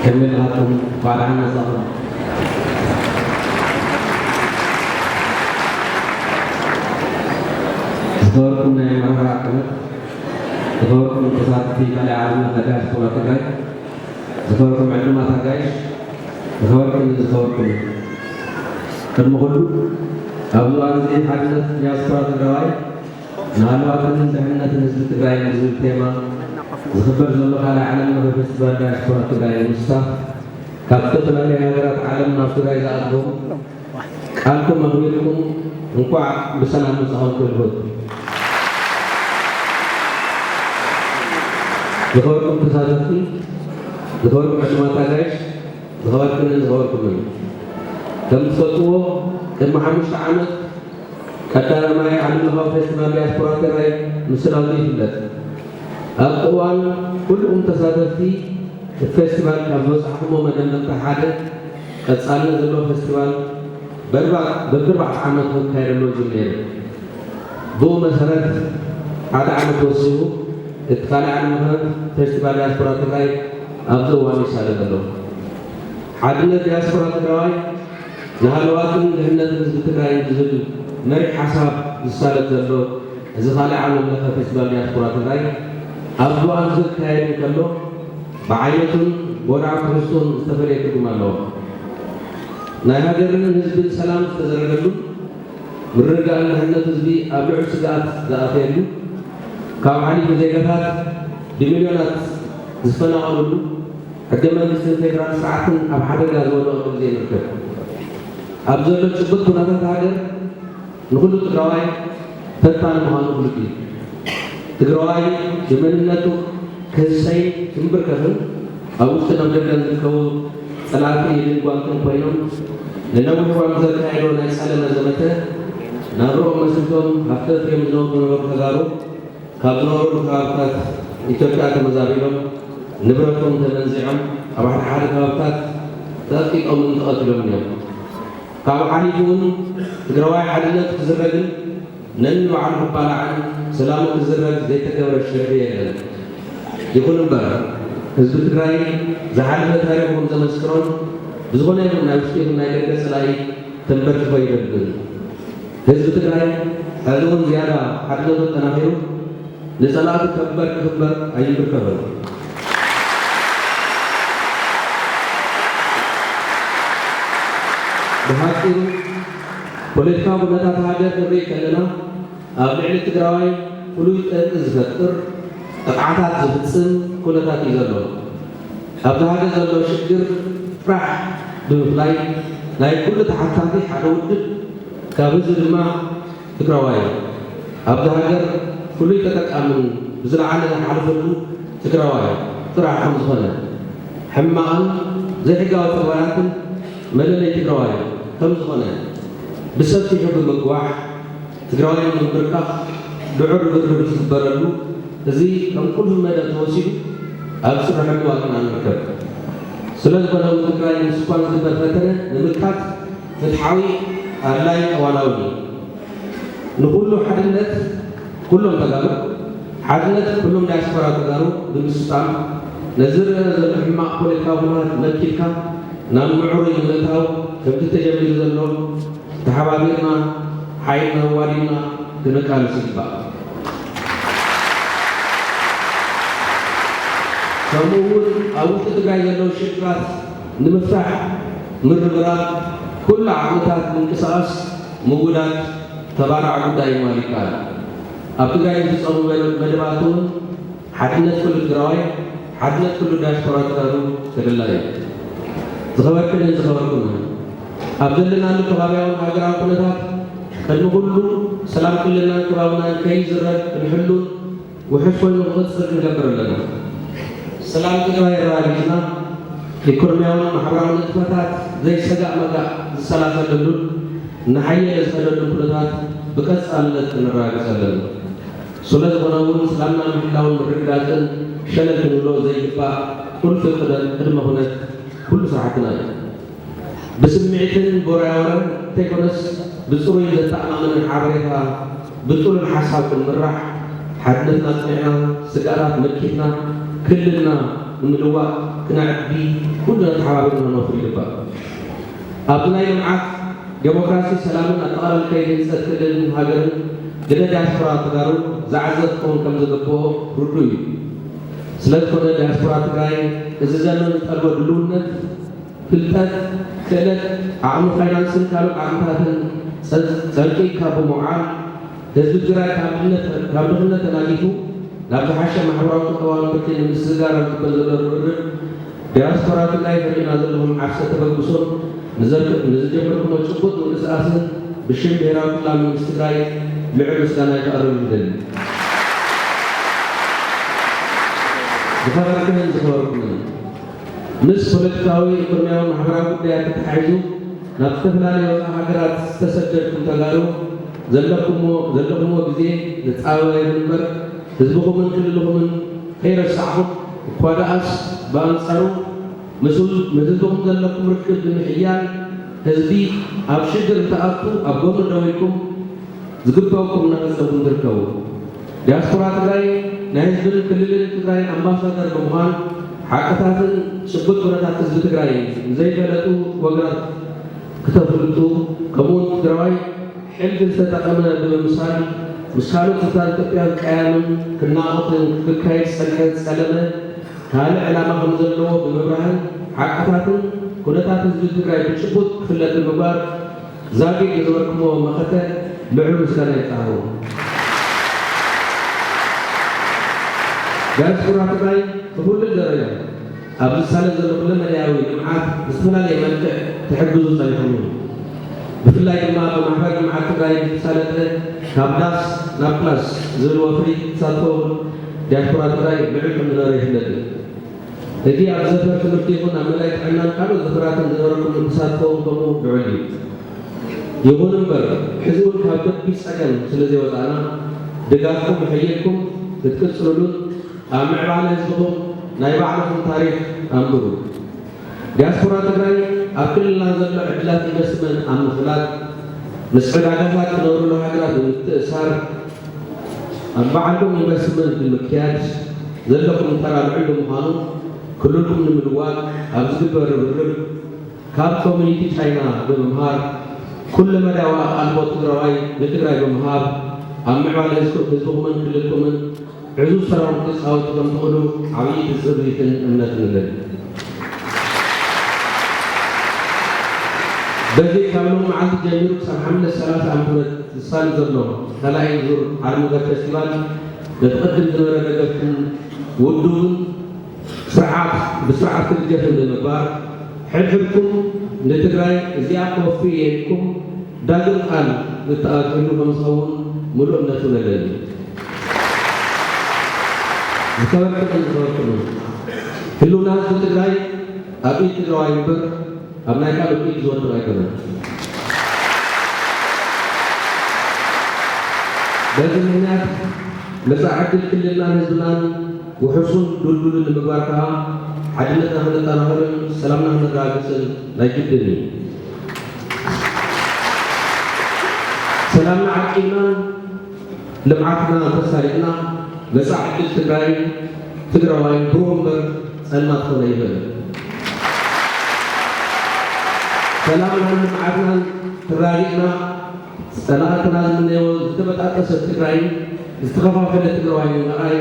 كمل هاتم فارعنا صغرا زغوركم نعم مرحبا زغوركم تصاد في كل عالم تجاش كل تجاش زغوركم عندما تجاش زغوركم المغلو أبو عزيز حدث ياسر الرواي نالو أكن دهنا تنزل تجاي نزل تيما زخبر زلوا على عالم فيستيفال داشبورد تجاي مستaf كابتن تلاني هذا عالم نفسه جاي زادهم كالكم مغلوكم نقع بسنة مساهم كل هود زغوركم تصادفتي زغوركم عندما تجاش زغوركم كم تسوتوا كم حمش عمل كتر ما يعلم الله فيستيفال داشبورد تجاي مسراوي فيلت القوان كل تصادفتي الفيستيفال كابوس حكمه مدن التحادث قد صارنا زلوا فيستيفال بربع عامات كاير له جميل بو مسرت هذا عامات وسيو اتقال عن فيستيفال دياسبورا تراي ابدو واني سالة له عدنا دياسبورا تراي نهالواتن لهنا تنزل تراي نزل مري حساب سالة له إذا طالع عنه لك فيستيفال دياسبورا تراي أبدو أنزل كاير كله بعينتهم ورع كريستون استفر يكتب الله نهاجرنا نزب السلام تزرعلو مرجع لهنا تزبي أبيع سجات زاتيلو كم علي بزيجات بمليونات زفنا قالوا قدما نستفيد ساعات أبحر جازوا له زين الكل أبزر شبك كنا تهاجر نقول تقرأي فتان مهان نقولكي تقرأي جملنا تو كسي تنبر كذا أو تنبر كذا كو ثلاثة يلين قانتم بينهم لأنه هو أمزر كايرو نسأل نزمته نابرو مسلم هفتة في مزنون بنور كذارو كابنور كابتات إثيوبيا كمزابيلهم نبرتهم تنزعهم أبحر حال كابتات تأكيد أو من تقاتلهم اليوم كاب عارفون تقرأي حدنا تزرقن ننو عن حبال عن سلام تزرق زي تكبر الشرعية يكون برا حزب تግራይ زعلنا تاريخهم زمسكرون بزغنا يوم ناوشتهم نايدر سلاي تنبرت فايدل حزب تግራይ هذون زيادة حدنا تناهيرو لصلاة كبر أي بركبر بهاتي ፖለቲካ ጉዳታት ሃገር ንርኢ ከለና ኣብ ልዕሊ ትግራይ ፍሉይ ጠንቂ ዝፈጥር ጥቅዓታት ዝፍፅም ኩነታት እዩ ዘሎ ኣብቲ ሃገር ዘሎ ሽግር ጥራሕ ብምፍላይ ናይ ኩሉ ተሓታቲ ሓደ ውድብ ካብ ህዝቢ ድማ ትግራዋይ ኣብቲ ሃገር ፍሉይ ተጠቃምን ብዝለዓለ ዝሓልፈሉ ትግራዋይ ጥራሕ ከም ዝኾነ ሕማቕን ዘይሕጋዊ ተግባራትን መለለይ ትግራዋይ ከም ዝኾነ بسبب حب الجواح تقرأي من بركة دعور بدر بسبرلو تزي كم كل ما توصل أبصر حب واقع عن الركب سلسلة بدر تقرأي من سبحان الله فترة نمكات تحاوي الله أولاوني نقول له حدث كلهم تجارب حدث كلهم دياسبورا تجارب بالمستوى نزر الحماق كل الكابونات نكيكا نام معوري ملتاو كم تتجمل زلون تحابيرنا حينا والينا تنكال سيبا سموه أو تتقاي له شكرات نمفتح مرغرات كل عمتات من قصاص موجودات تبارع عبداء مالكان أبتقاي تصموا مدباتون حدنت كل الدراوي حدنت كل داشبورات كانوا كالله زخبركنا أبدلنا لتغابيون هاجران كلها كنقولوا سلام كلنا كراونا كي زرق نحلو وحفل نغتصر نقبر لنا سلام كلها يراجعنا إكرميون محرم نتفتات زي سجع مجا السلاسة للون نحيي السلاسة كلها بكس على الراجع سلام سلسلة بناون سلامنا محلاون مرقداتن شلت نلو زي با كل فقد المهنة كل ساعتنا بسمعتن براورن تكونس بصوري لتعلمنا الحريقة بطول الحساب المرح حدثنا سمعنا سجارات مكينا كلنا ንምልዋጥ ክናዕቢ ኩልና ተሓባቢርና ነወፍር ይግባእ ኣብቲ ናይ ልምዓት ዴሞክራሲ ሰላምን ኣጠቓላሊ ከይዲ ህንፀት ክልልን ሃገርን ግደ ዲያስፖራ ተጋሩ ዝዓዘት ክኸውን ከም ዝግብኦ ርዱእ እዩ ስለዝኮነ ዲያስፖራ ትግራይ እዚ ዘመን ዝጠልቦ ድልውነት ፍልጠት ክእለት ዓቕሚ ፋይናንስን ካልኦት ዓቕምታትን ፀንቂካ ብምውዓል ህዝቢ ትግራይ ካብ ድኽነት ተናጊፉ ናብ ዝሓሸ ማሕበራዊ ቁጠባዊ ምርኪ ንምስጋር ኣብ ዝግበር ዘሎ ርብርብ ዲያስፖራ ትግራይ ፈሪና ዘለኹም ዓርሰ ተበግሶን ንዝጀመርኩሞ ጭቡጥ ምንቅስቃስን ብሽም ብሄራዊ ክልላዊ መንግስቲ ትግራይ ልዑል ምስጋና ይቀርብ ይደሊ ዝኸበርክንን ዝኸበርኩንን ምስ ፖለቲካዊ ኢኮኖሚያዊ ማሕበራዊ ጉዳያት ተተሓሒዙ ናብ ዝተፈላለዩ ወፃኢ ሃገራት ዝተሰደድኩም ተጋሩ ዘለኹሞ ግዜ ዝፃበበ እምበር ህዝብኹምን ክልልኹምን ከይረሳዕኹም እኳ ደኣስ ብኣንፃሩ ምስ ህዝብኹም ዘለኩም ርክብ ብምሕያል ህዝቢ ኣብ ሽግር እንተኣቱ ኣብ ጎኑ ደው ኢልኩም ዝግበአኩም እናፈፀምኩም ትርከቡ ዲያስፖራ ትግራይ ናይ ህዝብን ክልልን ትግራይ ኣምባሳደር ብምዃን ሓቀታትን ጭቡጥ ኩነታት ህዝቢ ትግራይ ንዘይፈለጡ ወገናት ክተፍልጡ ከምኡውን ትግራዋይ ሕልፊ ዝተጠቐመ ብምምሳል ምስ ካልኦት ህዝብታት ኢትዮጵያ ቀያምን ክናቆትን ክካየድ ዝፀንሐ ዝፀለመ ካልእ ዕላማ ከም ዘለዎ ብምብራህን ሓቀታትን ኩነታት ህዝቢ ትግራይ ብጭቡጥ ክፍለጥ ብምግባር ዛጊግ ዝነበርክሞ መኸተ ልዑል ምስጋና ይፃሃቡ ዲያስፖራ ትግራይ ብኩሉ ደረጃ ኣብ ዝሳለጥ ዘሎ ኩለ መድያዊ ልምዓት ብዝተፈላለየ መልክዕ ትሕግዙ ፀኒሖም እዩ ብፍላይ ድማ ብማሕበር ልምዓት ትግራይ ዝተሳለጠ ካብ ዳስ ናብ ፕላስ ዝብል ወፍሪ ተሳትፎ ዲያስፖራ ትግራይ ልዑል ከም ዝነበረ ይፍለጥ እቲ ኣብ ዘፈር ትምህርቲ ይኹን ኣብ መላይ ጥዕናን ካልኦት ዘፈራትን ዝነበረኩም ተሳትፎ ከምኡ ልዑል እዩ ይኹን እምበር ሕዚ እውን ካብ ከቢድ ፀገም ስለዘይወፃእና ድጋፍኩም ይሕየልኩም ክትቅፅሉሉን ኣብ ምዕባለ ህዝብኹም ናይ ባዕልኩም ታሪክ ኣንብሩ ዲያስፖራ ትግራይ ኣብ ክልልና ዘሎ ዕድላት ኢንቨስትመንት ኣብ ምፍላጥ ምስ ዕዳጋታት ዝነብሩሉ ሃገራት ብምትእሳር ኣብ ባዕልኩም ኢንቨስትመንት ብምክያድ ዘለኩም ተራ ልዑል ብምዃኑ ክልልኩም ንምልዋጥ ኣብ ዝግበር ርብርብ ካብ ኮሚኒቲ ቻይና ብምምሃር ኩሉ መዳዋ ኣልቦ ትግራዋይ ንትግራይ ብምሃብ ኣብ ምዕባለ ህዝብኹምን ክልልኩምን ዕዙዝ ስራውን ክትፃወቱ ከም ትኽእሉ ዓብዪ ትፅቢትን እምነትን ኣለኒ በዚ ካብ ሎም መዓልቲ ጀሚሩ ክሳብ 530 ዓመት ዝሳል ዘሎ ካልኣይ ዙር ዓለም ሙዚቃ ፌስቲቫል ነቲ ቅድም ዝነበረ ደገፍትን ውድቡን ብስርዓት ክድገፍን ብምግባር ሕድሕድኩም ንትግራይ እዚኣ ክወፊ የልኩም ዳግም ቃል ዝተኣትሉ ከም ዝኸውን ሙሉእ እምነቱ ኣለኒ ዝኸበርክን ህልውና ህዝቢ ትግራይ ኣብ ኢድ ትግራዋይ እምበር ኣብ ናይ ካልኦት ኢድ ዝወድቕ ኣይኮነን በዚ ምክንያት መጻኢ ዕድል ክልልናን ህዝብናን ውሕሱን ዱልዱልን ንምግባር ከዓ ሓድነትና ክነጠናኽርን ሰላምና ክነረጋግፅን ናይ ግድን እዩ ሰላምና ዓቂብና ልምዓትና ተሳሪቕና መጻኢ ዕድል ትግራይ ትግራዋይ ብሩህ እምበር ፀልማት ክኾነ ይኽእል ሰላምናን ልምዓትናን ተራጊዕና ፀላእትና ዝምነዮ ዝተበጣጠሰ ትግራይ ዝተኸፋፈለ ትግራዋይ ምርኣይ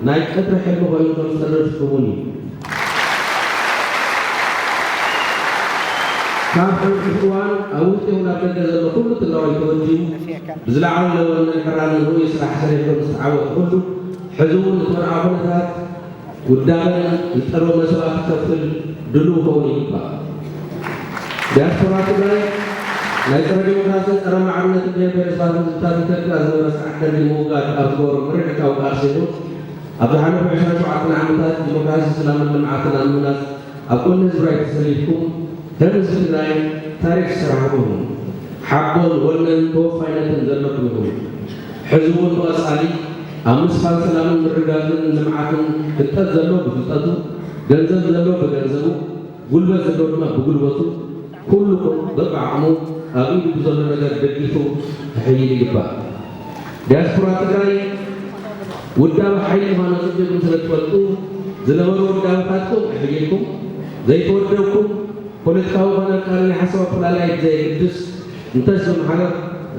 ናይ ቀድሪ ሕልሚ ኮይኑ ከም ዝተረድፍውን እዩ ካብ ሕልፊ እዋን ኣብ ውሽጢ ይኹን ኣብ ደገ ዘሎ ኩሉ ትግራዋይ ተወዲኡ ብዝለዓለ ለወነን ሕራንን ርኡይ ስራሕ ሰሪሕኩም ዝተዓወተ ኩሉ ሕዚ እውን ንተመርዓ ኩነታት ውዳበን ዝጠርቦ መስዋዕት ክከፍል ድሉው ክኸውን ይግባእ ዲያስፖራ ትግራይ ናይ ፀረ ዲሞክራሲን ፀረ ማዕርነትን ብሄር ብሄረሰባትን ህዝብታት ኢትዮጵያ ዝነበረ ስርዓት ደርጊ ምውጋድ ኣብ ዝገበሮ ምርድዒታዊ ቃልሲ ይኹን ኣብ ዝሓለፉ 27 ዓመታት ዲሞክራሲ ሰላምን ልምዓትን ኣብ ምህናፅ ኣብ ጎኒ ህዝባይ ተሰሊፍኩም ከም ህዝቢ ትግራይ ታሪክ ዝስራሕኩም ሓቦን ወነን ተወፋይነትን ዘለኩም ይኹም ሕዚ እውን ብቐፃሊ ኣብ ምስፋን ሰላምን ምርግጋፅን ልምዓትን ፍልጠት ዘሎ ብፍልጠቱ ገንዘብ ዘሎ ብገንዘቡ ጉልበት ዘሎ ድማ ብጉልበቱ ኩልኩም በብዓቕሙ ኣብ ኢዱ ብዘሎ ነገር ደጊፉ ክሕይል ይግባእ ዲያስፖራ ትግራይ ውዳበ ሓይሊ ምዃኑ ፅቡቅም ስለትፈልጡ ዝነበሩ ውዳባታትኩም ኣሕየልኩም ዘይተወደብኩም ፖለቲካዊ ኾነ ካልእ ሓሳብ ኣፈላላይ ዘይግድስ እንተስ ብማሕበር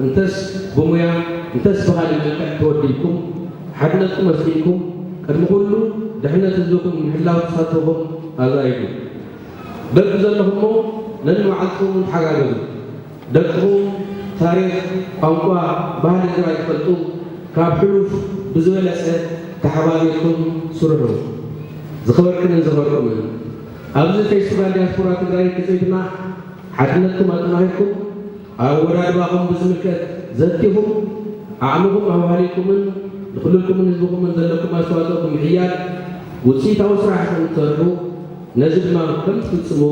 እንተስ ብሙያ እንተስ ብኻሊእ መልክዕ ተወዲብኩም ሓድነትኩም መስሊምኩም ቅድሚ ኩሉ ድሕነት ህዝብኩም ምሕላው ተሳትፎኩም ኣዛይዱ በቢ ዘለኹሞ ነንባዕልኩም ተሓጋገዙ ደቅኹም ታሪክ ቋንቋ ባህሊ ትግራይ ትፈልጡ ካብ ሕሉፍ ብዝበለፀ ተሓባቢርኩም ስርሑ ዝኽበርክንን ዘኽበርኩምን ኣብዚ ፌስቲቫል ዲያስፖራ ትግራይ ክፅኢትና ሓድነትኩም ኣጠናኺርኩም ኣብ ወዳድባኹም ብዝምልከት ዘቲኹም ኣዕምኹም ኣባህሊኩምን ንክልልኩምን ህዝብኩምን ዘለኩም ኣስተዋፅኦኩም ምሕያል ውፅኢታዊ ስራሕኩም ትሰርሑ ነዚ ድማ ከም ትፍፅሞ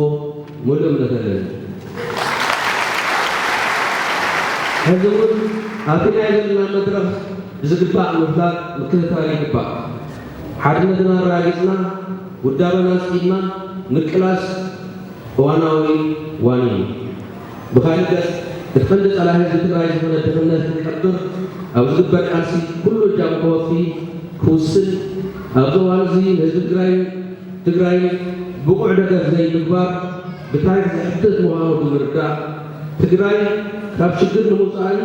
ሙሉእ እምነት ኣለኒ ሕዚ እውን ኣብቲ ናይ ዘለና መድረኽ ብዝግባእ ምፍላጥ ምክልታል ይግባእ ሓድነትና ኣረጋጊፅና ውዳበና ስኢድና ምቅላስ እዋናዊ ዋኒ ብኻሊእ ገጽ እቲ ቀንዲ ጸላኢ ህዝቢ ትግራይ ዝኾነ ድኽነት ክቀብር ኣብ ዝግበር ቃልሲ ኩሉ እጃም ክወፊ ክውስን ኣብዚ እዋን እዚ ንህዝቢ ትግራይ ብቑዕ ደገፍ ዘይምግባር ብታሪክ ዝሕትት ምዃኑ ብምርዳእ ትግራይ ካብ ሽግር ንምውፃእን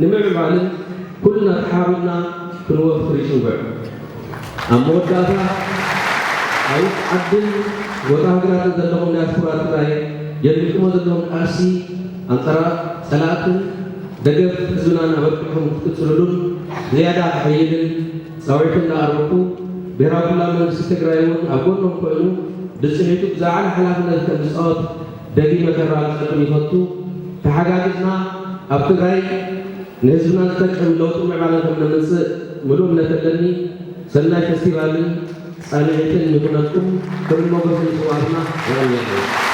ንምዕባልን ኩልና ተሓቢርና ክንወፍር ይፅውዕ ኣብ መወዳእታ ኣብ ዓድን ወጣ ሃገራትን ዘለኹም ዲያስፖራ ትግራይ የድልክሞ ዘለኹም ቃልሲ ኣንጻር ጸላእትን ደገፍ ህዝብና ኣበርኪዕኩም ክትቅፅሉሉን ዝያዳ ክሕይልን ፃውዒትን እናቐረብኩ ብሄራዊ ክልላዊ መንግስቲ ትግራይ እውን ኣብ ጎኖም ኮይኑ ብፅሒቱ ብዛዕባ ሓላፍነት ከም ዝፃወት ደጊመ ከረጋግፀልኩም ይፈቱ ተሓጋጊዝና ኣብ ትግራይ ንህዝብና ዝጠቅም ለውጢ ምዕባለን ከም ነምፅእ ሙሉእ እምነት ኣለኒ ሰናይ ፌስቲቫልን ጻልዒትን ይኹነልኩም ክብሪ ሞገስን ፅዋዕትና ይቕኒየኹም